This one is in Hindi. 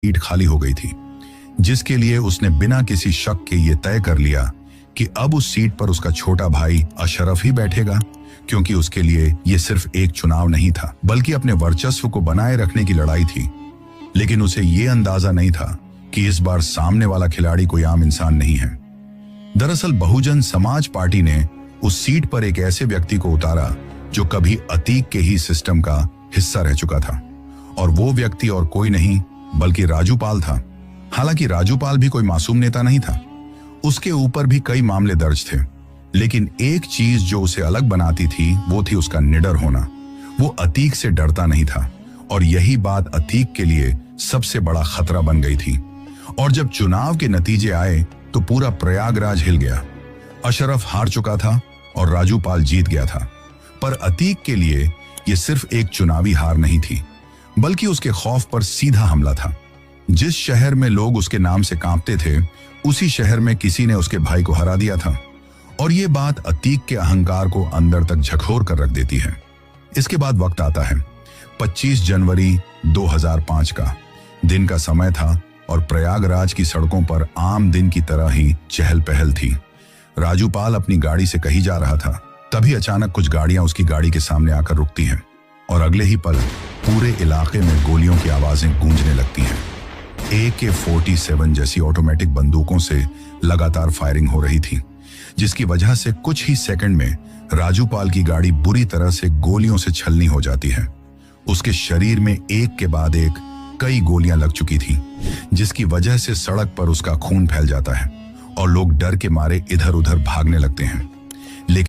सीट खाली हो गई थी, जिसके लिए उसने बिना किसी शक के ये तय कर लिया कि अब उस सीट पर उसका छोटा भाई अशरफ ही बैठेगा, क्योंकि उसके लिए ये सिर्फ एक चुनाव नहीं था बल्कि अपने वर्चस्व को बनाए रखने की लड़ाई थी। लेकिन उसे ये अंदाजा नहीं था कि इस बार सामने वाला खिलाड़ी कोई आम इंसान नहीं है। दरअसल बहुजन समाज पार्टी ने उस सीट पर एक ऐसे व्यक्ति को उतारा जो कभी अतीक के ही सिस्टम का हिस्सा रह चुका था, और वो व्यक्ति और कोई नहीं बल्कि राजू पाल था। हालांकि राजू पाल भी कोई मासूम नेता नहीं था, उसके ऊपर भी कई मामले दर्ज थे, लेकिन एक चीज जो उसे अलग बनाती थी वो थी उसका निडर होना। वो अतीक से डरता नहीं था, और यही बात अतीक के लिए सबसे बड़ा खतरा बन गई थी। और जब चुनाव के नतीजे आए तो पूरा प्रयागराज हिल गया। अशरफ हार चुका था और राजू पाल जीत गया था, पर अतीक के लिए यह सिर्फ एक चुनावी हार नहीं थी, बल्कि उसके खौफ पर सीधा हमला था। जिस शहर में लोग उसके नाम से कांपते थे, उसी शहर में किसी ने उसके भाई को हरा दिया था, और यह बात अतीक के अहंकार को अंदर तक झकझोर कर रख देती है। इसके बाद वक्त आता है 25 जनवरी 2005 का। दिन का समय था और प्रयागराज की सड़कों पर आम दिन की तरह ही चहल पहल थी। राजू पाल अपनी गाड़ी से कहीं जा रहा था, तभी अचानक कुछ गाड़ियां उसकी गाड़ी के सामने आकर रुकती हैं, और अगले ही पल पूरे इलाके में गोलियों की आवाजें गूंजने लगती हैं। AK-47 जैसी ऑटोमेटिक बंदूकों से लगातार फायरिंग हो रही थी, जिसकी वजह से कुछ ही सेकंड में राजू पाल की गाड़ी बुरी तरह से गोलियों से छलनी हो जाती है। उसके शरीर में एक के बाद एक कई गोलियां लग चुकी थी, जिसकी वजह से सड़क पर उसका खून फैल जाता है और लोग डर के मारे इधर उधर भागने लगते हैं।